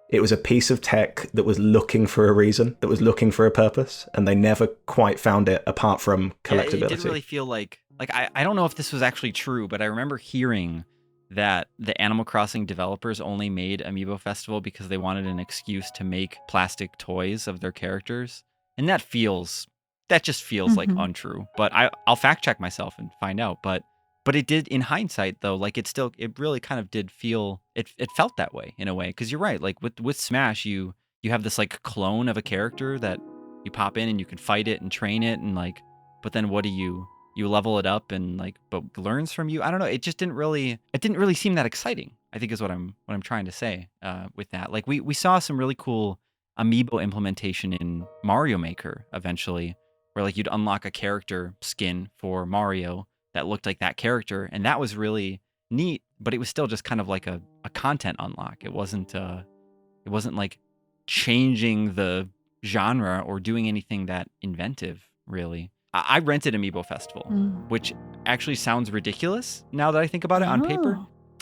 it was a piece of tech that was looking for a reason, that was looking for a purpose, and they never quite found it apart from collectability. It didn't really feel like I don't know if this was actually true, but I remember hearing that the Animal Crossing developers only made Amiibo Festival because they wanted an excuse to make plastic toys of their characters. And that just feels like untrue. But I'll fact check myself and find out. But it did, in hindsight, though, like it really kind of did feel, it felt that way in a way. Because you're right, like with Smash, you have this like clone of a character that you pop in and you can fight it and train it and like, but then what do you level it up and like, but learns from you? I don't know. It didn't really seem that exciting, I think is what I'm trying to say with that. Like we saw some really cool amiibo implementation in Mario Maker eventually, where like you'd unlock a character skin for Mario that looked like that character, and that was really neat, but it was still just kind of like a content unlock. It wasn't like changing the genre or doing anything that inventive, really. I rented Amiibo Festival, which actually sounds ridiculous now that I think about it on paper.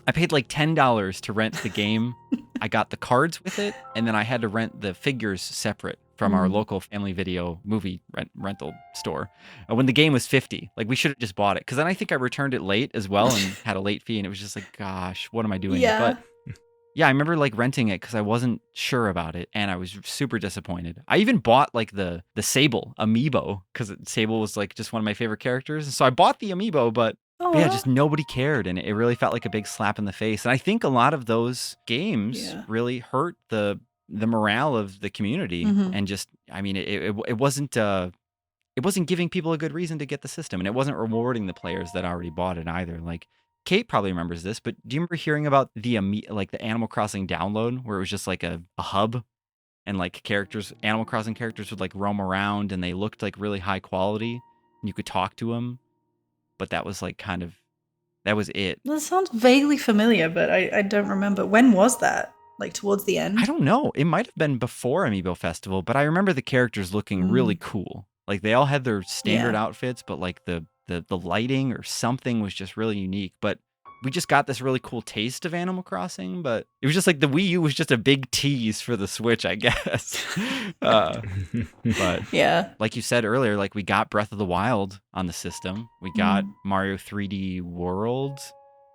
I paid like $10 to rent the game. I got the cards with it, and then I had to rent the figures separate from our local Family Video movie rental store. When the game was $50, like we should have just bought it. Because then I think I returned it late as well and had a late fee, and it was just like, gosh, what am I doing? Yeah. But yeah, I remember like renting it because I wasn't sure about it, and I was super disappointed. I even bought like the Sable amiibo because Sable was like just one of my favorite characters. So I bought the amiibo, but yeah, just nobody cared, and it really felt like a big slap in the face. And I think a lot of those games really hurt the morale of the community, and just, I mean, it wasn't giving people a good reason to get the system, and it wasn't rewarding the players that already bought it either. Like Kate probably remembers this, but do you remember hearing about the Animal Crossing download, where it was just like a hub, and like Animal Crossing characters would like roam around, and they looked like really high quality, and you could talk to them, but that was like that was it. That sounds vaguely familiar, but I don't remember. When was that? Like towards the end? I don't know. It might have been before Amiibo Festival, but I remember the characters looking really cool. Like they all had their standard outfits, but like the lighting or something was just really unique. But we just got this really cool taste of Animal Crossing, but it was just like the Wii U was just a big tease for the Switch, I guess. But yeah, like you said earlier, like we got Breath of the Wild on the system. We got Mario 3D World.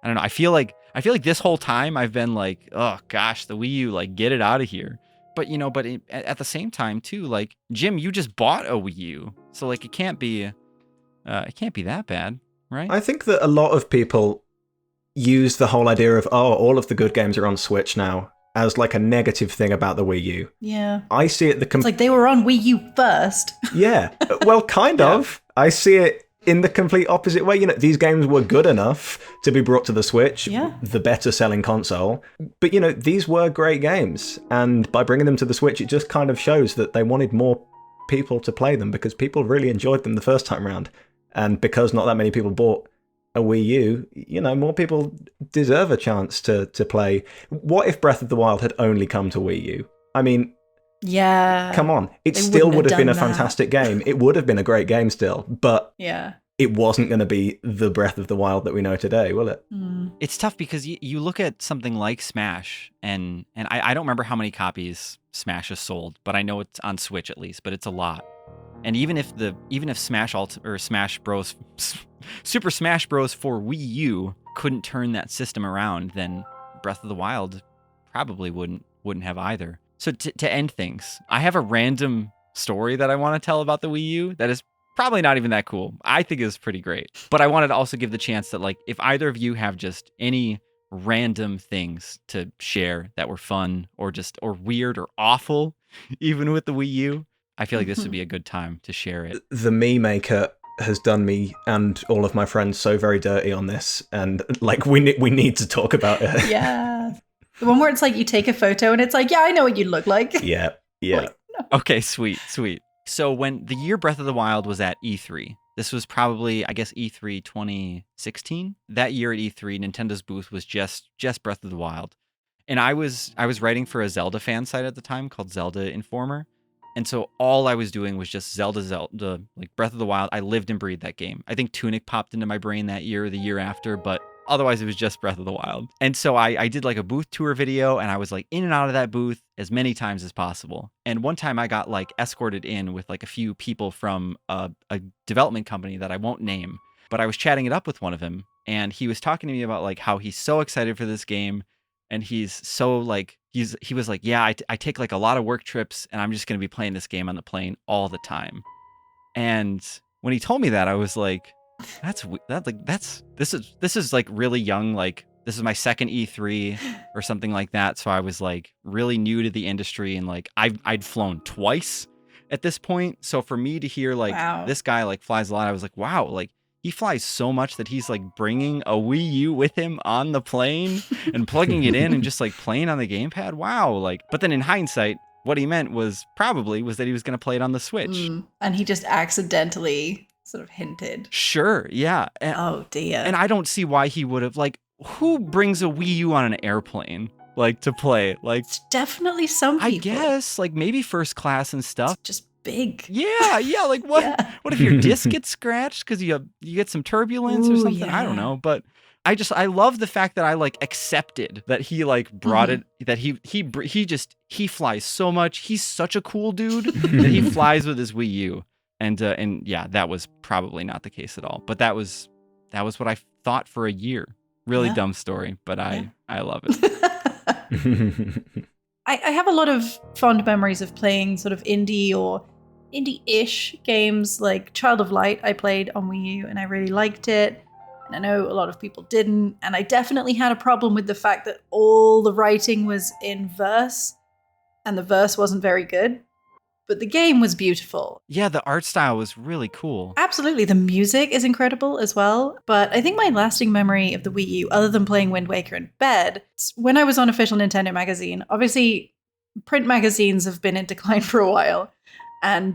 I don't know. I feel like this whole time I've been like, oh gosh, the Wii U, like get it out of here. But at the same time too, like Jim, you just bought a Wii U, so like it can't be that bad, right? I think that a lot of people use the whole idea of, oh, all of the good games are on Switch now, as like a negative thing about the Wii U. Yeah. I see it it's like they were on Wii U first. Yeah. Well, kind of. I see it in the complete opposite way. These games were good enough to be brought to the Switch, the better selling console. But, these were great games. And by bringing them to the Switch, it just kind of shows that they wanted more people to play them because people really enjoyed them the first time around. And because not that many people bought a Wii U, more people deserve a chance to play. What if Breath of the Wild had only come to Wii U? I mean, yeah, come on. It still would have been a fantastic game. It would have been a great game still, but it wasn't going to be the Breath of the Wild that we know today, will it? It's tough because you look at something like Smash, and I don't remember how many copies Smash has sold, but I know it's on Switch at least, but it's a lot. And even if Smash or Smash Bros, Super Smash Bros for Wii U couldn't turn that system around, then Breath of the Wild probably wouldn't have either. So to end things, I have a random story that I want to tell about the Wii U that is probably not even that cool. I think it's pretty great. But I wanted to also give the chance that like if either of you have just any random things to share that were fun or weird or awful, even with the Wii U, I feel like this would be a good time to share it. The Me Maker has done me and all of my friends so very dirty on this, and like we need to talk about it. Yeah, the one where it's like you take a photo and it's like, yeah, I know what you look like. Yeah. Like, no. Okay, sweet. So when the year Breath of the Wild was at E3, this was probably, I guess, E3 2016. That year at E3, Nintendo's booth was just Breath of the Wild. And I was writing for a Zelda fan site at the time called Zelda Informer. And so all I was doing was just Zelda, like Breath of the Wild. I lived and breathed that game. I think Tunic popped into my brain that year or the year after, but otherwise it was just Breath of the Wild. And so I did like a booth tour video, and I was like in and out of that booth as many times as possible. And one time I got like escorted in with like a few people from a development company that I won't name, but I was chatting it up with one of them, and he was talking to me about like how he's so excited for this game. And he's so like, he was like, yeah, I take like a lot of work trips, and I'm just going to be playing this game on the plane all the time. And when he told me that, I was like, this is like really young. Like, this is my second E3 or something like that. So I was like really new to the industry, and like I'd flown twice at this point. So for me to hear like this guy like flies a lot, I was like, wow, like he flies so much that he's like bringing a Wii U with him on the plane and plugging it in and just like playing on the gamepad. Wow. Like, but then in hindsight, what he meant was that he was going to play it on the Switch. And he just accidentally sort of hinted. Sure. Yeah. And, oh dear. And I don't see why he would have, like, who brings a Wii U on an airplane? Like, to play? Like, it's definitely some people. I guess, like, maybe first class and stuff. It's just big. Yeah. Like, what? Yeah. What if your disc gets scratched because you get some turbulence or something? Yeah. I don't know. But I love the fact that I like accepted that he like brought it. That he flies so much. He's such a cool dude that he flies with his Wii U. And yeah, that was probably not the case at all. But that was what I thought for a year. Really dumb story, but I love it. I have a lot of fond memories of playing sort of indie or indie-ish games, like Child of Light I played on Wii U and I really liked it. And I know a lot of people didn't. And I definitely had a problem with the fact that all the writing was in verse and the verse wasn't very good. But the game was beautiful. Yeah, the art style was really cool. Absolutely. The music is incredible as well. But I think my lasting memory of the Wii U, other than playing Wind Waker in bed, when I was on Official Nintendo Magazine. Obviously, print magazines have been in decline for a while. And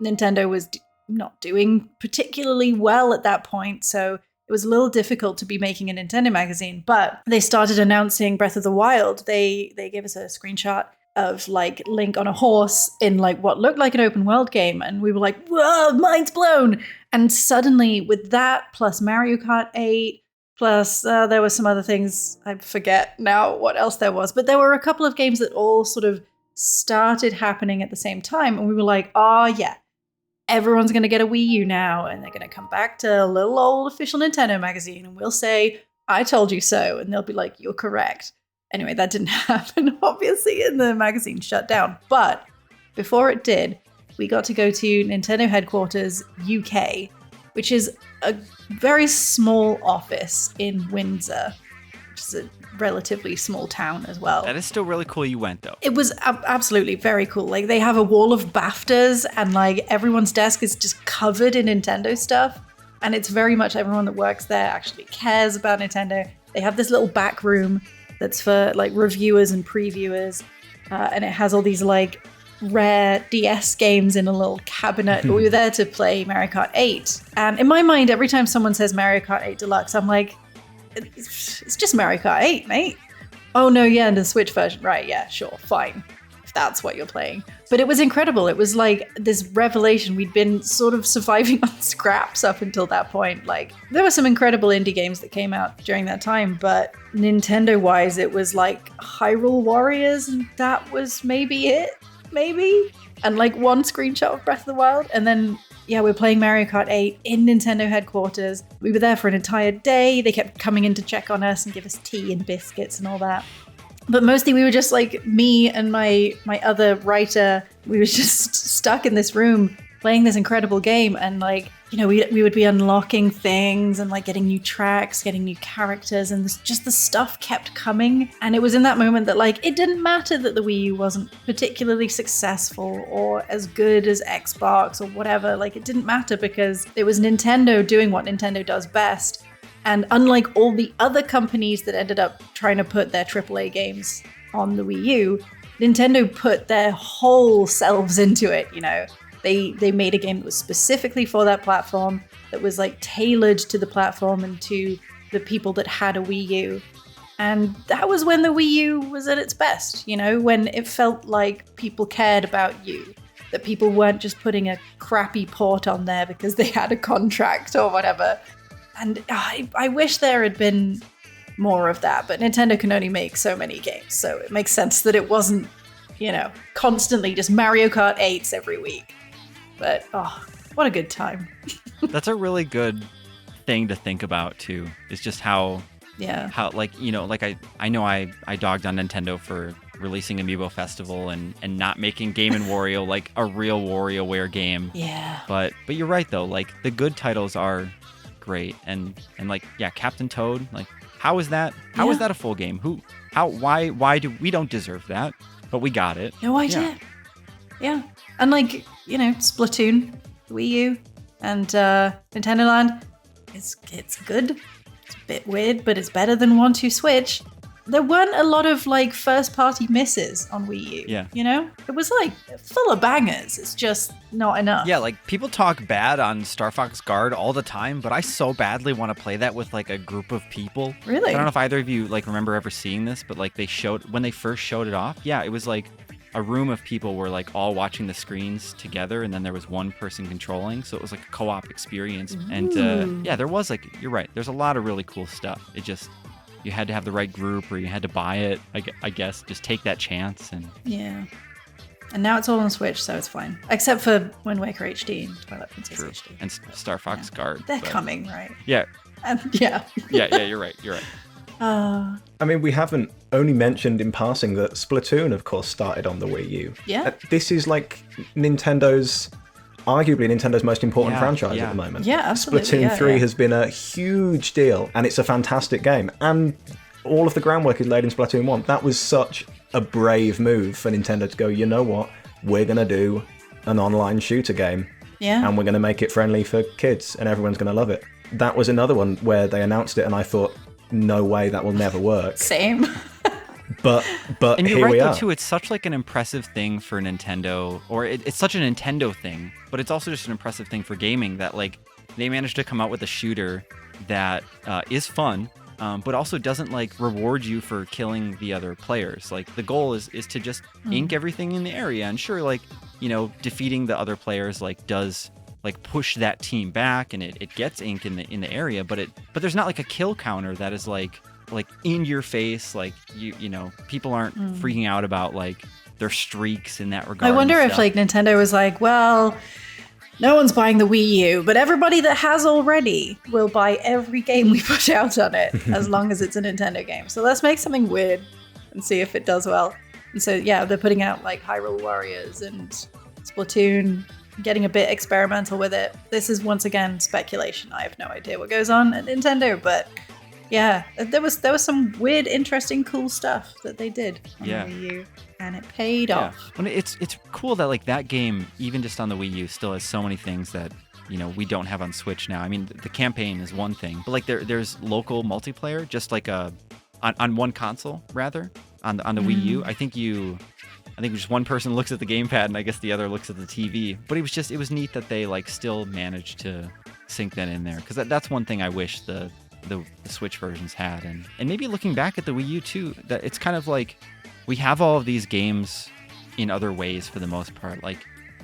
Nintendo was not doing particularly well at that point. So it was a little difficult to be making a Nintendo magazine. But they started announcing Breath of the Wild. They gave us a screenshot of like Link on a horse in like what looked like an open world game, and we were like, whoa, mind's blown. And suddenly with that plus Mario Kart 8 plus there were some other things, I forget now what else there was, but there were a couple of games that all sort of started happening at the same time, and we were like, oh yeah, everyone's going to get a Wii U now, and they're going to come back to a little old Official Nintendo magazine, and we'll say, I told you so, and they'll be like, you're correct. Anyway, that didn't happen, obviously, and the magazine shut down. But before it did, we got to go to Nintendo headquarters UK, which is a very small office in Windsor, which is a relatively small town as well. That is still really cool you went, though. It was absolutely very cool. Like, they have a wall of BAFTAs, and like everyone's desk is just covered in Nintendo stuff. And it's very much everyone that works there actually cares about Nintendo. They have this little back room that's for like reviewers and previewers, and it has all these like rare DS games in a little cabinet. But we were there to play Mario Kart 8, and in my mind, every time someone says Mario Kart 8 Deluxe, I'm like, it's just Mario Kart 8, mate. Oh no, yeah, and the Switch version, right? Yeah, sure, fine, if that's what you're playing. But it was incredible. It was like this revelation. We'd been sort of surviving on scraps up until that point. Like, there were some incredible indie games that came out during that time, but Nintendo-wise, it was like Hyrule Warriors, and that was maybe it, maybe? And like one screenshot of Breath of the Wild, and then, yeah, we're playing Mario Kart 8 in Nintendo headquarters. We were there for an entire day. They kept coming in to check on us and give us tea and biscuits and all that. But mostly we were just like, me and my other writer, we were just stuck in this room playing this incredible game. And like, you know, we would be unlocking things and like getting new tracks, getting new characters, and just the stuff kept coming. And it was in that moment that like, it didn't matter that the Wii U wasn't particularly successful or as good as Xbox or whatever. Like, it didn't matter because it was Nintendo doing what Nintendo does best. And unlike all the other companies that ended up trying to put their AAA games on the Wii U, Nintendo put their whole selves into it, you know. They made a game that was specifically for that platform, that was like tailored to the platform and to the people that had a Wii U. And that was when the Wii U was at its best, you know, when it felt like people cared about you, that people weren't just putting a crappy port on there because they had a contract or whatever. And I wish there had been more of that, but Nintendo can only make so many games, so it makes sense that it wasn't, you know, constantly just Mario Kart 8s every week. But, what a good time. That's a really good thing to think about, too, is just how, like, you know, like I know I dogged on Nintendo for releasing Amiibo Festival and not making Game & Wario like a real WarioWare game. Yeah. But you're right, though. Like, the good titles are great. And like, yeah, Captain Toad, like, how is that? How is that a full game? Why do we don't deserve that? But we got it. No idea. Yeah. And like, you know, Splatoon, Wii U, and Nintendo Land, it's good. It's a bit weird, but it's better than 1-2 Switch. There weren't a lot of like first-party misses on Wii U. Yeah. You know? It was like full of bangers. It's just not enough. Yeah, like people talk bad on Star Fox Guard all the time, but I so badly want to play that with like a group of people. Really? I don't know if either of you like remember ever seeing this, but like when they first showed it off, yeah, it was like a room of people were like all watching the screens together, and then there was one person controlling, so it was like a co-op experience. Ooh. And yeah, there was like, you're right, there's a lot of really cool stuff. It just, you had to have the right group, or you had to buy it, I guess, just take that chance. And yeah. And now it's all on Switch, so it's fine. Except for Wind Waker HD and Twilight Princess true. HD. And Star Fox Guard. They're coming, right? Yeah. And yeah. yeah, you're right. I mean, we haven't only mentioned in passing that Splatoon, of course, started on the Wii U. Yeah. This is like arguably Nintendo's most important franchise at the moment. Yeah, absolutely. Splatoon 3 has been a huge deal, and it's a fantastic game. And all of the groundwork is laid in Splatoon 1. That was such a brave move for Nintendo to go, you know what, we're going to do an online shooter game. Yeah. And we're going to make it friendly for kids, and everyone's going to love it. That was another one where they announced it, and I thought, no way, that will never work. Same. But and you're here right, we though, are. too. It's such like an impressive thing for Nintendo, or it's such a Nintendo thing, but it's also just an impressive thing for gaming that like they managed to come out with a shooter that is fun, but also doesn't like reward you for killing the other players. Like the goal is to just ink everything in the area, and sure, like, you know, defeating the other players like does like push that team back, and it gets ink in the area, but there's not like a kill counter that is like in your face, like you know, people aren't freaking out about like their streaks in that regard. I wonder if like Nintendo was like, well, no one's buying the Wii U, but everybody that has already will buy every game we put out on it as long as it's a Nintendo game. So let's make something weird and see if it does well. And so yeah, they're putting out like Hyrule Warriors and Splatoon, getting a bit experimental with it. This is once again speculation. I have no idea what goes on at Nintendo, but yeah, there was some weird, interesting, cool stuff that they did on the Wii U, and it paid off. Well, it's cool that like that game, even just on the Wii U, still has so many things that, you know, we don't have on Switch now. I mean, the campaign is one thing, but like there's local multiplayer, just like on one console rather, on the Wii U. I think just one person looks at the gamepad, and I guess the other looks at the TV. But it was neat that they like still managed to sync that in there, because that's one thing I wish the Switch versions had. And maybe looking back at the Wii U too, that it's kind of like we have all of these games in other ways for the most part. Like,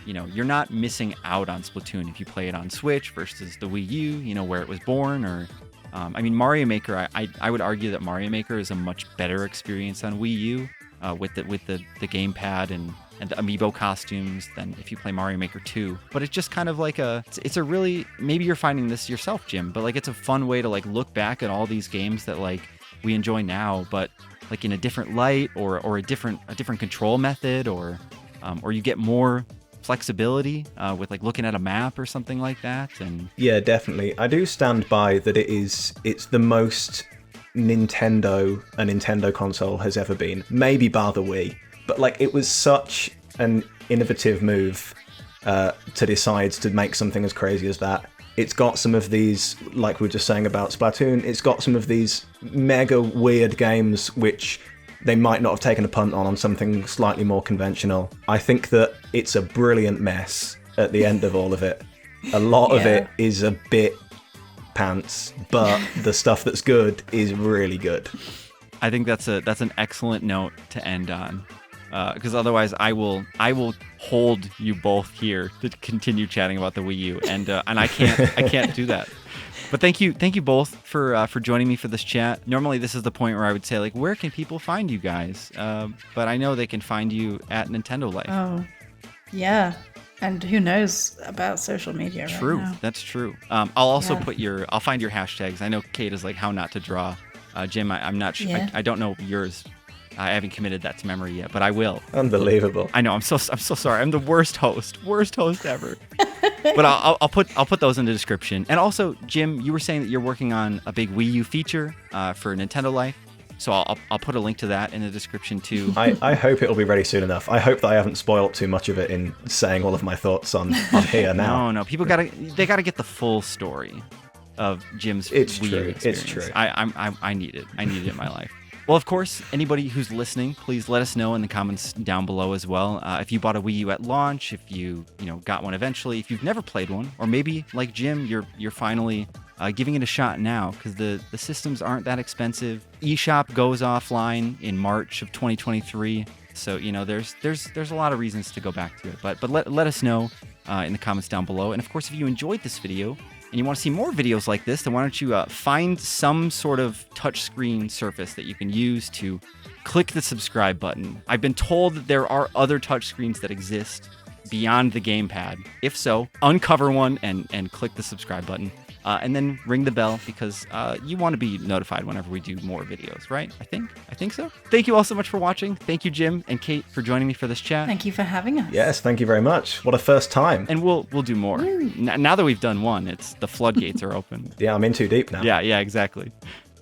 you know, you're not missing out on Splatoon if you play it on Switch versus the Wii U, you know, where it was born. Or I mean, Mario Maker, I would argue that Mario Maker is a much better experience on Wii U with the gamepad and the amiibo costumes than if you play Mario Maker 2. But it's just kind of like it's a really, maybe you're finding this yourself, Jim, but like it's a fun way to like look back at all these games that like we enjoy now, but like in a different light, or a different control method, or you get more flexibility with like looking at a map or something like that. And yeah, definitely. I do stand by that it's the most Nintendo a Nintendo console has ever been, maybe bar the Wii. But like, it was such an innovative move to decide to make something as crazy as that. It's got some of these, like we were just saying about Splatoon, it's got some of these mega weird games which they might not have taken a punt on something slightly more conventional. I think that it's a brilliant mess, at the end of all of it. A lot of it is a bit pants, but the stuff that's good is really good. I think that's an excellent note to end on, because otherwise I will hold you both here to continue chatting about the Wii U, and I can't do that. But thank you both for joining me for this chat. Normally this is the point where I would say, like, where can people find you guys? But I know they can find you at Nintendo Life. Oh, yeah. And who knows about social media True, right now. that's true. I'll also I'll find your hashtags. I know Kate is like, how not to draw. Jim, I'm not sure. Yeah. I don't know yours. I haven't committed that to memory yet, but I will. Unbelievable. I know. I'm so sorry. I'm the worst host ever. But I'll put those in the description. And also, Jim, you were saying that you're working on a big Wii U feature for Nintendo Life. So I'll put a link to that in the description too. I hope it'll be ready soon enough. I hope that I haven't spoiled too much of it in saying all of my thoughts on here now. No, people gotta get the full story of Jim's Wii U experience. It's true. I need it. I need it in my life. Well, of course, anybody who's listening, please let us know in the comments down below as well. If you bought a Wii U at launch, if you got one eventually, if you've never played one, or maybe like Jim, you're finally giving it a shot now because the systems aren't that expensive. eShop goes offline in March of 2023, so there's a lot of reasons to go back to it. But let us know in the comments down below. And of course, if you enjoyed this video and you want to see more videos like this, then why don't you find some sort of touchscreen surface that you can use to click the subscribe button. I've been told that there are other touchscreens that exist beyond the gamepad. If so, uncover one and click the subscribe button. And then ring the bell because you want to be notified whenever we do more videos, right? I think so. Thank you all so much for watching. Thank you, Jim and Kate, for joining me for this chat. Thank you for having us. Yes, thank you very much. What a first time. And we'll do more. Now that we've done one, it's the floodgates are open. Yeah, I'm in too deep now. Yeah, exactly.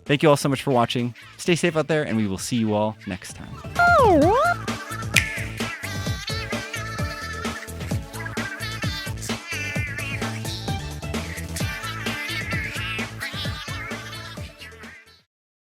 Thank you all so much for watching. Stay safe out there, and we will see you all next time.